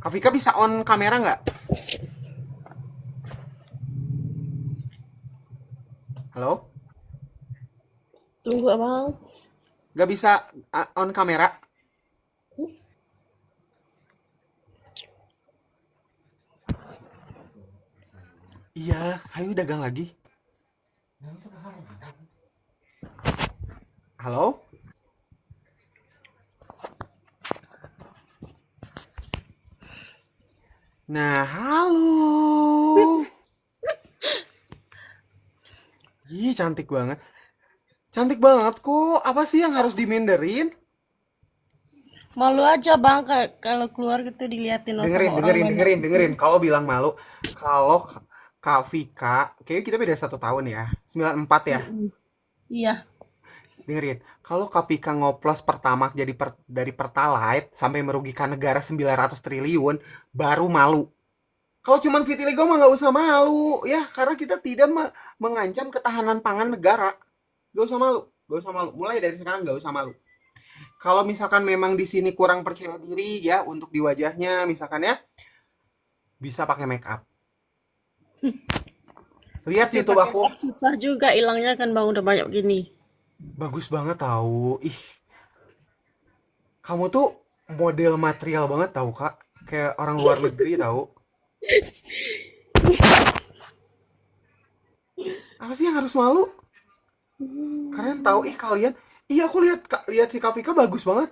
Kak Vika bisa on kamera nggak? Halo? Tunggu abang. Nggak bisa on kamera? Iya, ayo dagang lagi. Halo? Nah, halo. Ih, cantik banget. Cantik banget kok. Apa sih yang harus diminderin? Malu aja bang kalau keluar gitu diliatin sama Dengerin, orang dengerin, banyak dengerin, gitu. dengerin. Kalau bilang malu, kalau Kak Vika, kayaknya kita beda 1 tahun ya. 94 ya. Mm-mm. Iya. Dengerin, kalau Kak Vika ngoplos pertamax dari Pertalite sampai merugikan negara 900 triliun, baru malu. Kalau cuman vitiligo mah nggak usah malu, ya karena kita tidak mengancam ketahanan pangan negara. Gak usah malu, gak usah malu. Mulai dari sekarang gak usah malu. Kalau misalkan memang di sini kurang percaya diri ya untuk di wajahnya, misalkan ya bisa pakai make up. Lihat Tapi YouTube pakai aku, make up susah juga hilangnya kan bang udah banyak gini. bagus banget tahu. Ih, kamu tuh model material banget tahu kak, kayak orang luar negeri tahu. Apa sih yang harus malu? Kalian tahu, ih kalian, iya aku lihat lihat si Kapika bagus banget.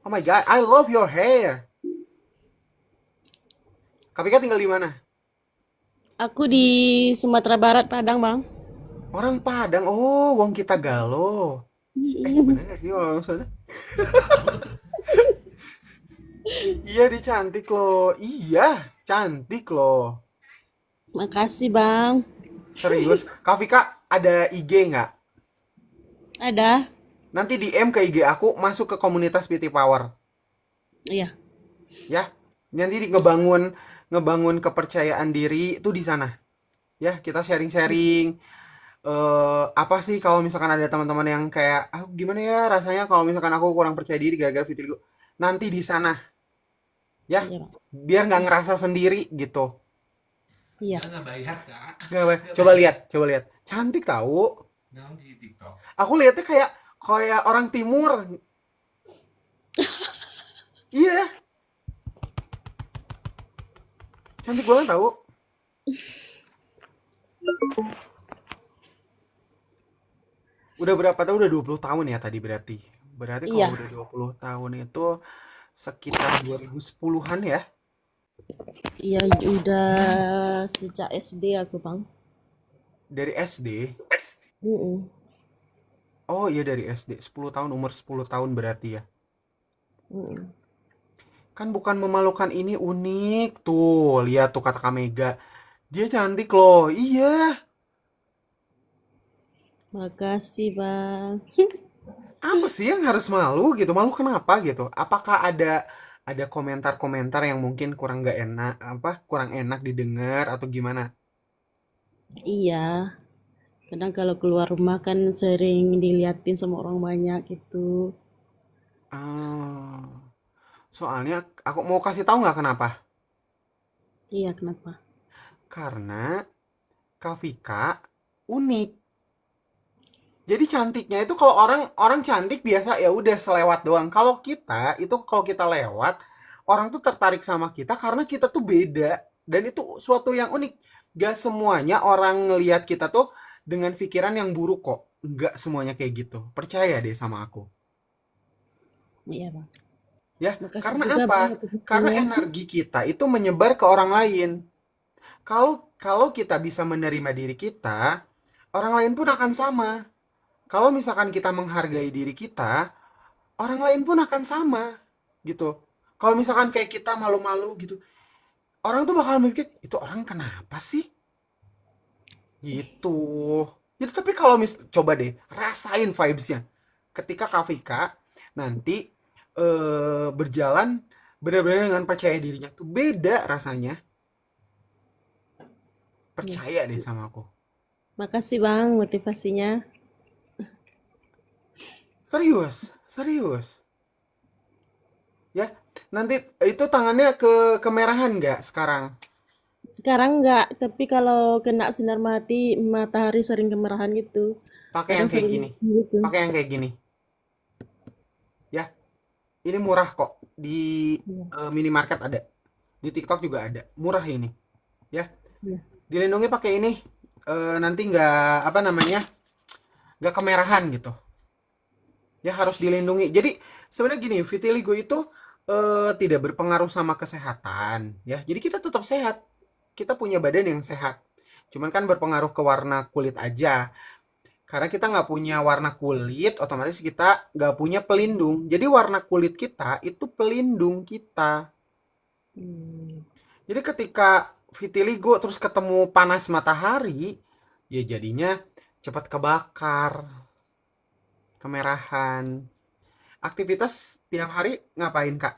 Oh my god, I love your hair. Kapika tinggal di mana? Aku di Sumatera Barat Padang bang. Orang Padang. Oh, wong kita Galo. Bener gak sih kalau maksudnya? Iya, dia cantik loh. Iya, cantik loh. Makasih bang. Serius. Kak Vika, ada IG nggak? Ada. Nanti DM ke IG aku, masuk ke komunitas PT Power. Iya. Ya, nanti ngebangun ngebangun kepercayaan diri itu di sana. Ya, kita sharing-sharing. Apa sih kalau misalkan ada teman-teman yang kayak, ah, gimana ya rasanya kalau misalkan aku kurang percaya diri gara-gara vitiligo. Nanti di sana, ya, Iya bang. biar nggak ngerasa sendiri gitu. Iya. Coba lihat, coba lihat. Cantik tahu. Aku lihatnya kayak kayak orang timur. Iya, cantik banget tahu. Udah berapa tahun? Udah 20 tahun ya tadi berarti. Berarti kalau Iya. udah 20 tahun itu sekitar 2010-an ya. Iya udah sejak SD aku bang. Dari SD. Mm-mm. Oh iya dari SD. 10 tahun, umur 10 tahun berarti ya. Mm-mm. Kan bukan memalukan, ini unik. Tuh, lihat tuh kata Kak Mega. Dia cantik loh. Iya. Makasih bang. Apa sih yang harus malu gitu? Malu kenapa gitu? Apakah ada komentar-komentar yang mungkin kurang nggak enak, apa kurang enak didengar atau gimana? Iya. Kadang kalau keluar rumah kan sering diliatin sama orang banyak gitu. Ah, soalnya aku mau kasih tahu nggak kenapa? Iya, kenapa? Karena Kak Vika unik. Jadi cantiknya itu kalau orang orang cantik biasa ya udah selewat doang. Kalau kita itu kalau kita lewat, orang tuh tertarik sama kita karena kita tuh beda dan itu suatu yang unik. Gak semuanya orang ngelihat kita tuh dengan pikiran yang buruk kok. Gak semuanya kayak gitu. Percaya deh sama aku. Iya, Bang. Ya, Makasih karena juga Bang apa? Karena motivasinya. energi kita itu menyebar ke orang lain. Kalau kalau kita bisa menerima diri kita, orang lain pun akan sama. Kalau misalkan kita menghargai diri kita, orang lain pun akan sama gitu. Kalau misalkan kayak kita malu-malu gitu, orang tuh bakal mikir itu orang kenapa sih gitu. Jadi tapi kalau coba deh rasain vibesnya ketika Kavika nanti berjalan benar-benar dengan percaya dirinya tuh beda rasanya. Iya. Percaya deh sama aku. Makasih Bang motivasinya. Serius, serius. Ya, nanti itu tangannya kemerahan nggak sekarang? Sekarang enggak, tapi kalau kena sinar matahari sering kemerahan gitu. Pakai Kadang yang kayak sering gini. gitu. Pakai yang kayak gini. Ya, ini murah kok. Di Iya, minimarket ada. Di TikTok juga ada. Murah ini. Ya, iya. dilindungi pakai ini. Nanti nggak apa namanya, nggak kemerahan gitu. Ya harus dilindungi. Jadi sebenarnya gini, vitiligo itu tidak berpengaruh sama kesehatan. Ya, jadi kita tetap sehat. Kita punya badan yang sehat. Cuman kan berpengaruh ke warna kulit aja. Karena kita nggak punya warna kulit, otomatis kita nggak punya pelindung. Jadi warna kulit kita itu pelindung kita. Hmm. Jadi ketika vitiligo terus ketemu panas matahari, ya jadinya cepat kebakar, kemerahan. Aktivitas tiap hari ngapain, Kak?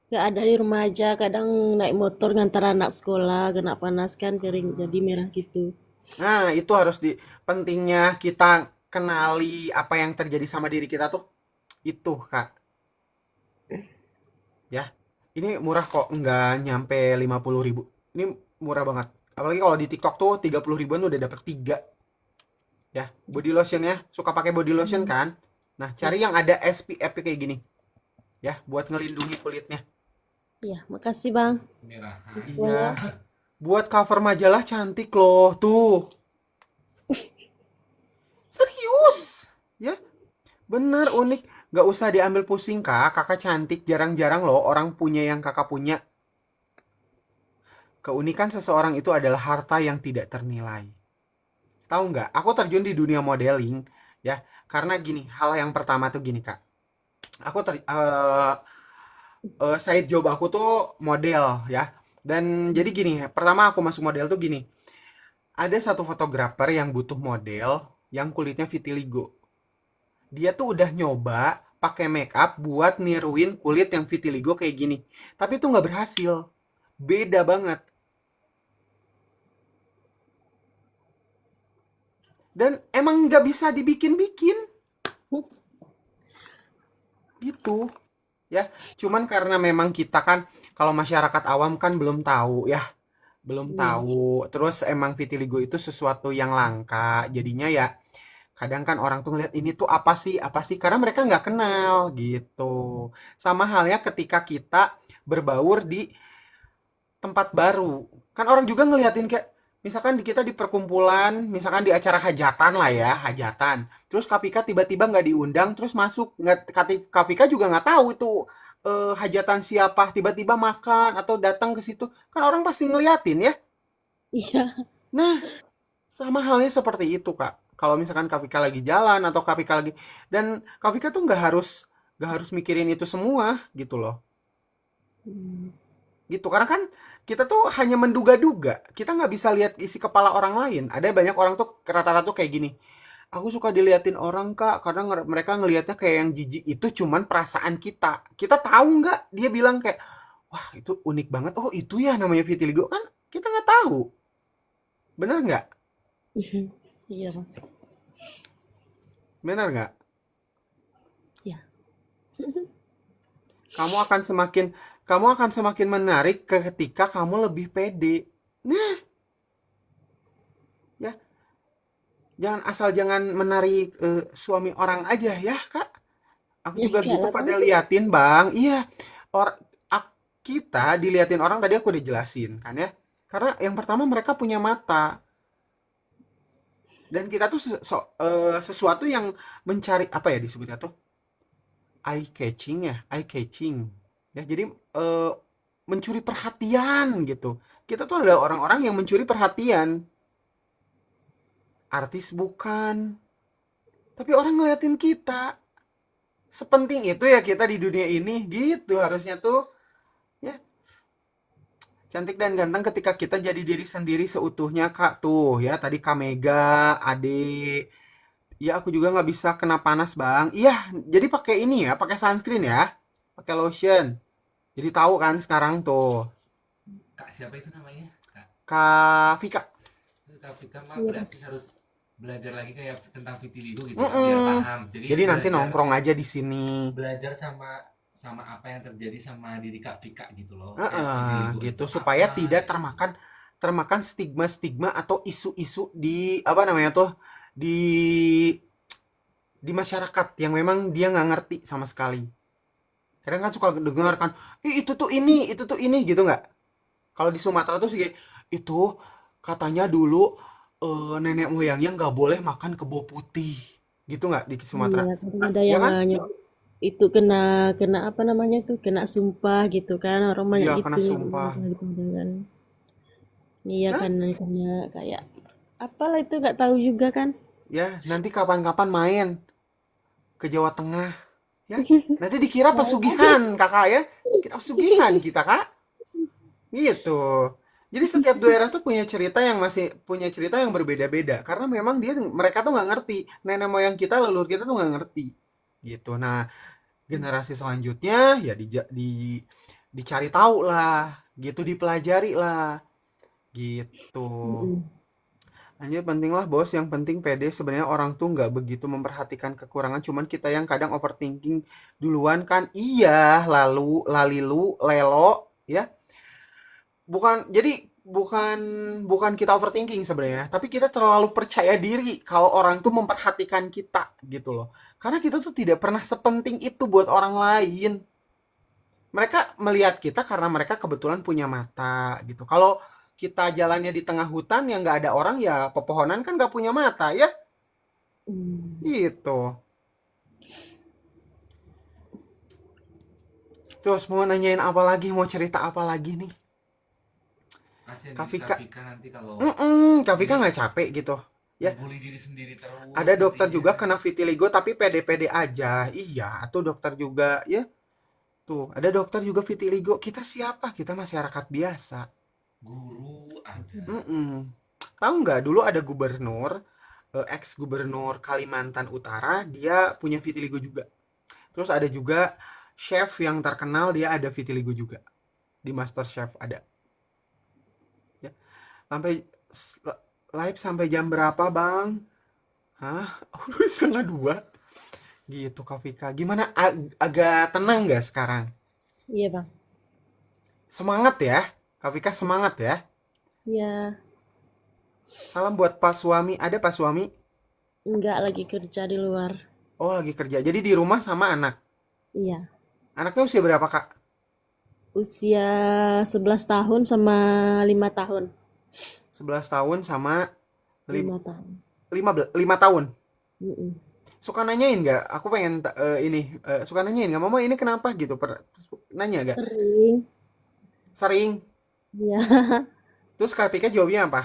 Nggak ada di rumah aja, kadang naik motor ngantar anak sekolah, kena panas kan kering jadi merah gitu. Nah, itu harus pentingnya kita kenali apa yang terjadi sama diri kita tuh itu, Kak. Ya. Ini murah kok, nggak nyampe 50.000. Ini murah banget. Apalagi kalau di TikTok tuh 30 ribuan udah dapet 3 ya. Body lotion ya, suka pakai body lotion Hmm. kan? Nah, Ya, cari yang ada SPF kayak gini ya, buat ngelindungi kulitnya. ya, makasih Bang. Infonya. Iya, buat cover majalah cantik loh, tuh. Serius. Ya, bener unik. Nggak usah diambil pusing, Kak. Kakak cantik, jarang-jarang loh orang punya yang kakak punya. Keunikan seseorang itu adalah harta yang tidak ternilai. Tahu nggak? Aku terjun di dunia modeling, ya. Karena gini, hal yang pertama tuh gini, Kak. Aku side job aku tuh model, ya. Dan jadi gini, pertama aku masuk model tuh gini. Ada satu fotografer yang butuh model yang kulitnya vitiligo. Dia tuh udah nyoba pakai make up buat niruin kulit yang vitiligo kayak gini. Tapi itu nggak berhasil. Beda banget. Dan emang nggak bisa dibikin-bikin gitu. Ya, cuman karena memang kita kan kalau masyarakat awam kan belum tahu ya, belum Iya. tahu. Terus emang vitiligo itu sesuatu yang langka. Jadinya ya kadang kan orang tuh ngeliat ini tuh apa sih? Apa sih? Karena mereka nggak kenal gitu. Sama halnya ketika kita berbaur di tempat baru. Kan orang juga ngeliatin kayak misalkan kita di perkumpulan, misalkan di acara hajatan lah ya, hajatan. Terus Kapika tiba-tiba nggak diundang, terus masuk nggak Kapika juga nggak tahu itu hajatan siapa, tiba-tiba makan atau datang ke situ, kan orang pasti ngeliatin ya. Iya. Nah, sama halnya seperti itu Kak. Kalau misalkan Kapika lagi jalan atau Kapika lagi dan Kapika tuh nggak harus mikirin itu semua gitu loh. Hmm. Gitu karena kan kita tuh hanya menduga-duga, kita nggak bisa lihat isi kepala orang lain. Ada banyak orang tuh rata-rata tuh kayak gini, aku suka diliatin orang kak karena mereka ngelihatnya kayak yang jijik. Itu cuman perasaan kita tahu nggak dia bilang kayak wah itu unik banget, oh itu ya namanya vitiligo, kan kita nggak tahu, bener nggak, Iya Bang. bener nggak, Ya. kamu akan semakin kamu akan semakin menarik ketika kamu lebih pede. Nah, ya, jangan menarik suami orang aja ya kak. Aku Ya juga enggak gitu lah Bang. pada liatin bang. Iya, or kita diliatin orang tadi aku udah jelasin kan ya. Karena yang pertama mereka punya mata dan kita tuh sesuatu yang mencari apa ya disebutnya tuh eye catching ya, eye catching. Ya jadi eh, mencuri perhatian gitu. Kita tuh adalah orang-orang yang mencuri perhatian. Artis bukan, tapi orang ngeliatin kita. Sepenting itu ya kita di dunia ini gitu harusnya tuh. Ya, cantik dan ganteng ketika kita jadi diri sendiri seutuhnya, Kak. Tuh, ya tadi Kak Mega, Ade. Iya, aku juga nggak bisa kena panas, Bang. Iya, jadi pakai ini ya, pakai sunscreen ya. Pakai lotion. Jadi tahu kan sekarang tuh. Kak siapa itu namanya? Kak, Kak Vika. Kak Vika mah Iya Bang. berarti harus belajar lagi kayak tentang vitiligo gitu ya, biar Mm-mm. paham. Jadi Jadi nanti belajar nongkrong aja di sini. belajar sama sama apa yang terjadi sama diri Kak Vika gitu loh. Kayak Heeh, vitiligo itu gitu supaya apa tidak gitu. termakan termakan stigma-stigma atau isu-isu di apa namanya tuh di di masyarakat yang memang dia nggak ngerti sama sekali. Kadang kan suka dengar kan, ih itu tuh ini gitu nggak? Kalau di Sumatera tuh sih itu katanya dulu nenek moyangnya nggak boleh makan kebo putih, gitu nggak di Iya, Sumatera? kadang Ah, ada ya yang kan? itu kena kena apa namanya tuh, kena sumpah gitu kan. Orang banyak Iya gitu kena nih sumpah. gitu kan. Iya Nah, kan, karena kayak apalah itu nggak tahu juga kan. ya nanti kapan-kapan main ke Jawa Tengah, ya. Nanti dikira Mau. pesugihan, kakak ya. Kita pesugihan kita, kak. Gitu. Jadi setiap daerah tuh punya cerita yang masih punya cerita yang berbeda-beda karena memang mereka tuh nggak ngerti nenek moyang kita leluhur kita tuh nggak ngerti gitu. Nah generasi selanjutnya ya dicari tahu lah gitu dipelajari lah gitu. Mm-mm. Hanya penting lah bos, yang penting pede. Sebenarnya orang tuh nggak begitu memperhatikan kekurangan, cuman kita yang kadang overthinking duluan kan. Iya, lalu lalilu lelo ya. Bukan bukan kita overthinking sebenarnya, tapi kita terlalu percaya diri kalau orang tuh memperhatikan kita gitu loh. Karena kita tuh tidak pernah sepenting itu buat orang lain. Mereka melihat kita karena mereka kebetulan punya mata gitu. Kalau kita jalannya di tengah hutan yang nggak ada orang ya pepohonan kan nggak punya mata ya Hmm. gitu. Terus mau nanyain apa lagi, mau cerita apa lagi nih? Kasihan Kak diri Kak Vika, Vika nanti kalau Kak Vika ini nggak capek gitu ya? ngebully diri sendiri terus Ada dokter nantinya. juga kena vitiligo tapi pede-pede aja. Iya, tuh dokter juga ya. Tuh, ada dokter juga vitiligo. Kita siapa? Kita masyarakat biasa. Guru ada. Mm-mm. Tahu nggak dulu ada gubernur, ex gubernur Kalimantan Utara, dia punya vitiligo juga. Terus ada juga chef yang terkenal, dia ada vitiligo juga. Di Master Chef ada. Ya. Sampai live sampai jam berapa, Bang? Hah? Udah setengah dua. Gitu, Kak Vika. Gimana? Agak tenang nggak sekarang? Iya bang. Semangat ya, Kak Vika semangat ya. Iya, Salam buat Pak Suami. Ada Pak Suami? nggak lagi kerja di luar. Oh, lagi kerja. Jadi di rumah sama anak. Iya, Anaknya usia berapa, Kak? usia 11 tahun sama 5 tahun. 11 tahun sama lim, 5 tahun. 5 tahun. Mm-mm. Suka nanyain nggak? Aku pengen ini suka nanyain nggak, Mama ini kenapa gitu? Nanya nggak? Sering. Sering. Iya. Terus Kak Vika jawabnya apa?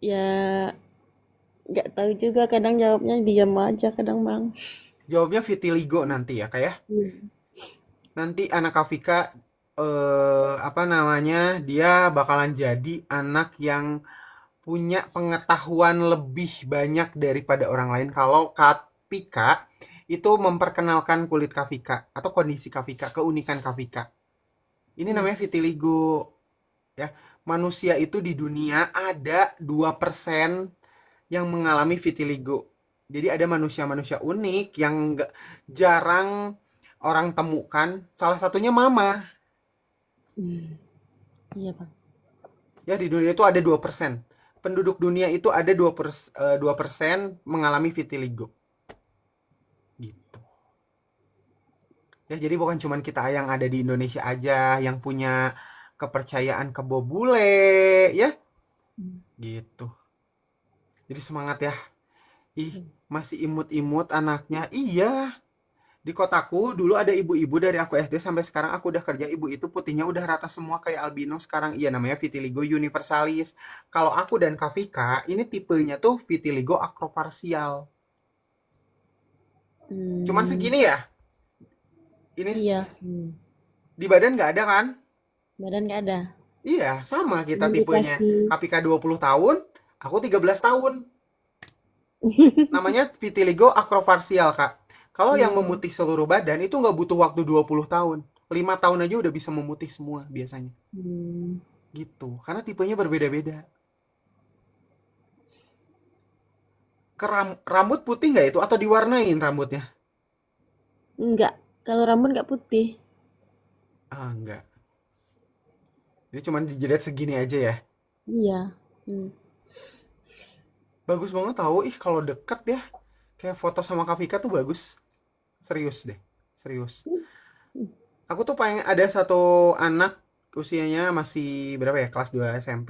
Ya, nggak tahu juga, kadang jawabnya diam aja kadang bang. Jawabnya vitiligo nanti ya, Kak ya. Iya. Nanti anak Kak Vika apa namanya? Dia bakalan jadi anak yang punya pengetahuan lebih banyak daripada orang lain kalau Kak Vika itu memperkenalkan kulit Kak Vika atau kondisi Kak Vika, keunikan Kak Vika. Ini Hmm. namanya vitiligo ya. Manusia itu di dunia ada 2% yang mengalami vitiligo. Jadi ada manusia-manusia unik yang jarang orang temukan. Salah satunya Mama. Hmm. Iya bang. Ya di dunia itu ada 2%. Penduduk dunia itu ada 2% mengalami vitiligo. Gitu. Ya jadi bukan cuma kita yang ada di Indonesia aja yang punya kepercayaan kebo bule ya. Hmm. Gitu. Jadi semangat ya. Ih, Hmm. masih imut-imut anaknya. Iya. Di kotaku dulu ada ibu-ibu dari aku SD sampai sekarang aku udah kerja, ibu itu putihnya udah rata semua kayak albino sekarang. Iya namanya vitiligo universalis. Kalau aku dan Kavika ini tipenya tuh vitiligo acropartial. Cuman Hmm. segini ya. Ini Iya. Hmm. di badan nggak ada kan? Badan nggak ada. Iya, sama kita Cuma di tipenya. kaki. Kavika 20 tahun, aku 13 tahun. Namanya vitiligo acropartial, Kak. Kalau yang Hmm. memutih seluruh badan itu nggak butuh waktu 20 tahun. 5 tahun aja udah bisa memutih semua biasanya. Hmm. Gitu. Karena tipenya berbeda-beda. Rambut putih nggak itu atau diwarnain rambutnya? Enggak, kalau rambut enggak putih. Ah, enggak. Jadi cuman dijidat segini aja ya. Iya. Hmm. Bagus banget tahu. Ih, kalau deket ya. Kayak foto sama Kak Vika tuh bagus. Serius deh. Serius. Aku tuh pengen ada satu anak usianya masih berapa ya? Kelas 2 SMP.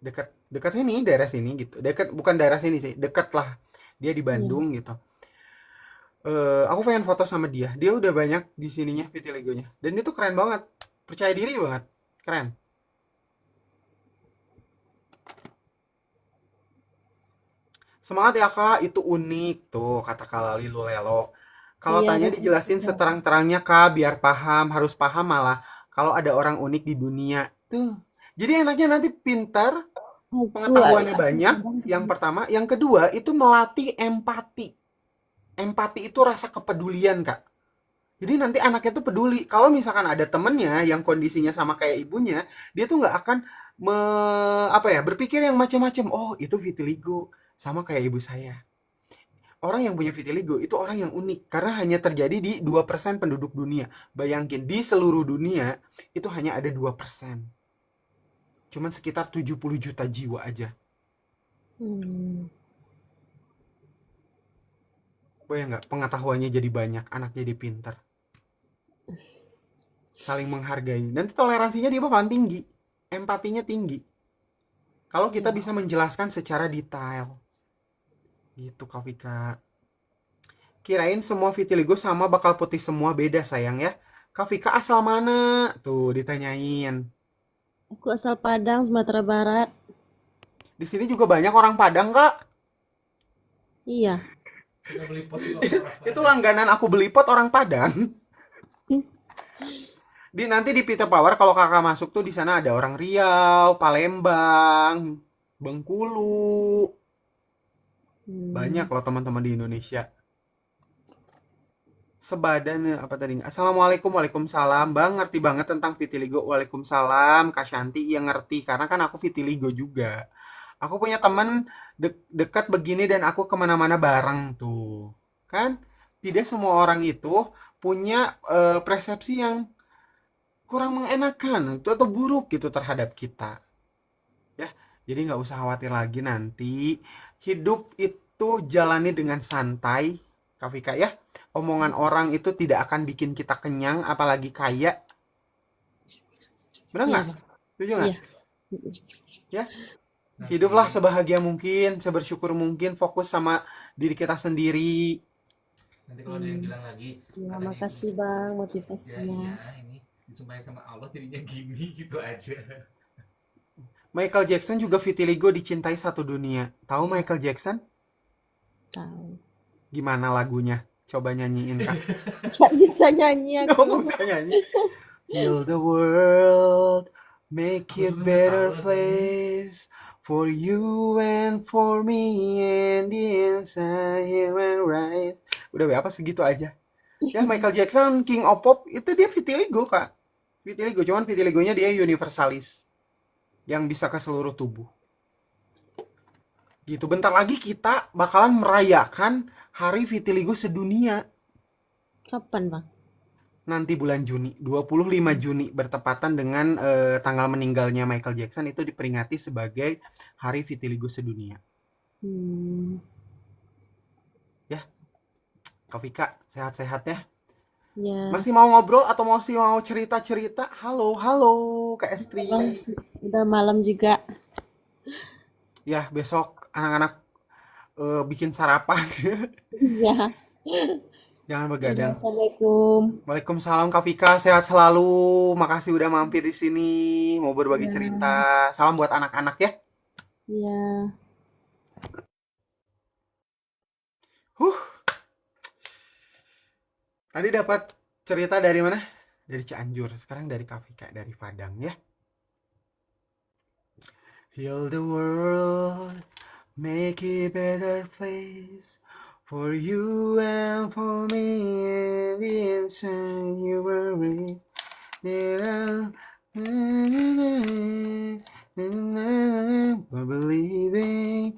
Dekat dekat sini, daerah sini gitu. Dekat bukan daerah sini sih, dekat lah. Dia di Iya. Bandung gitu. Aku pengen foto sama dia. Dia udah banyak di sininya vitiligonya. Dan itu keren banget. Percaya diri banget. Keren. Semangat ya Kak, itu unik tuh kata Kak Lali Lulelo. Kalau Iya, tanya dijelasin seterang-terangnya Kak, biar paham, harus paham malah kalau ada orang unik di dunia. Tuh. Jadi enaknya nanti pintar, pengetahuannya aku banyak, sedang yang pertama. Yang kedua itu melatih empati. Empati itu rasa kepedulian Kak. Jadi nanti anaknya tuh peduli. Kalau misalkan ada temennya yang kondisinya sama kayak ibunya, dia tuh nggak akan apa ya berpikir yang macam-macam. Oh itu vitiligo sama kayak ibu saya. Orang yang punya vitiligo itu orang yang unik karena hanya terjadi di 2% penduduk dunia. Bayangin di seluruh dunia itu hanya ada 2%. Cuman sekitar 70 juta jiwa aja. Hmm. Bayang nggak pengetahuannya jadi banyak, anak jadi pinter. Saling menghargai. Nanti toleransinya dia bakalan tinggi. Empatinya tinggi. Kalau kita Ya. bisa menjelaskan secara detail. Gitu Kak Vika. Kirain semua vitiligo sama bakal putih semua, beda sayang ya. Kak Vika asal mana? Tuh ditanyain. Aku asal Padang, Sumatera Barat. Di sini juga banyak orang Padang, Kak. Iya. Kita beli pot juga orang Itu Padang. langganan aku beli pot orang Padang. Nanti di Peter Power kalau Kakak masuk tuh di sana ada orang Riau, Palembang, Bengkulu. Banyak Hmm. loh teman-teman di Indonesia. Sebadan apa tadi? Assalamualaikum, waalaikumsalam. Bang ngerti banget tentang vitiligo. Waalaikumsalam. Kak Shanti yang ngerti karena kan aku vitiligo juga. Aku punya temen dekat begini dan aku kemana-mana bareng tuh. Kan? Tidak semua orang itu punya persepsi yang kurang mengenakan itu atau buruk gitu terhadap kita. Ya, jadi nggak usah khawatir lagi nanti. Hidup itu jalani dengan santai, Kak Vika ya. Omongan orang itu tidak akan bikin kita kenyang, apalagi kaya. Bener Iya, nggak? Bang. Setuju Iya. nggak? Ya, hiduplah Nanti sebahagia mungkin, sebersyukur mungkin, fokus sama diri kita sendiri. nanti kalau ada yang Hmm. bilang lagi Ya, katanya itu makasih Bang ya motivasinya. iya ini disumpahin sama Allah jadinya gini gitu aja. Michael Jackson juga vitiligo dicintai satu dunia. Tahu Iya. Michael Jackson? Tahu. Gimana lagunya? Coba nyanyiin, Kak. Gak bisa nyanyi Kamu aku. nggak bisa nyanyi. Heal the world, make Aku it dulu nggak tahu better lagunya. place for you and for me and the inside human rights. Udah be, apa segitu aja. Ya Michael Jackson, King of Pop, itu dia vitiligo Kak. Vitiligo, cuman vitiligonya dia universalis. Yang bisa ke seluruh tubuh. Gitu, bentar lagi kita bakalan merayakan Hari Vitiligo Sedunia. Kapan Bang? Nanti bulan Juni, 25 Juni bertepatan dengan tanggal meninggalnya Michael Jackson itu diperingati sebagai Hari Vitiligo Sedunia. Hmm. Ya, Kak Vika, sehat-sehat ya. Ya, Masih mau ngobrol atau masih mau cerita-cerita? Halo, halo, Kak Estri. Bang. Udah malam juga. Ya, besok anak-anak bikin sarapan. Iya. Jangan Udah, begadang. Assalamualaikum. Waalaikumsalam Kak Vika, sehat selalu. Makasih udah mampir di sini, mau berbagi Ya, cerita. Salam buat anak-anak ya. iya. Huh, tadi dapat cerita dari mana? Dari Cianjur. Sekarang dari Kak Vika, dari Padang ya. Heal the world, make it better place for you and for me and the inside you were in. For believing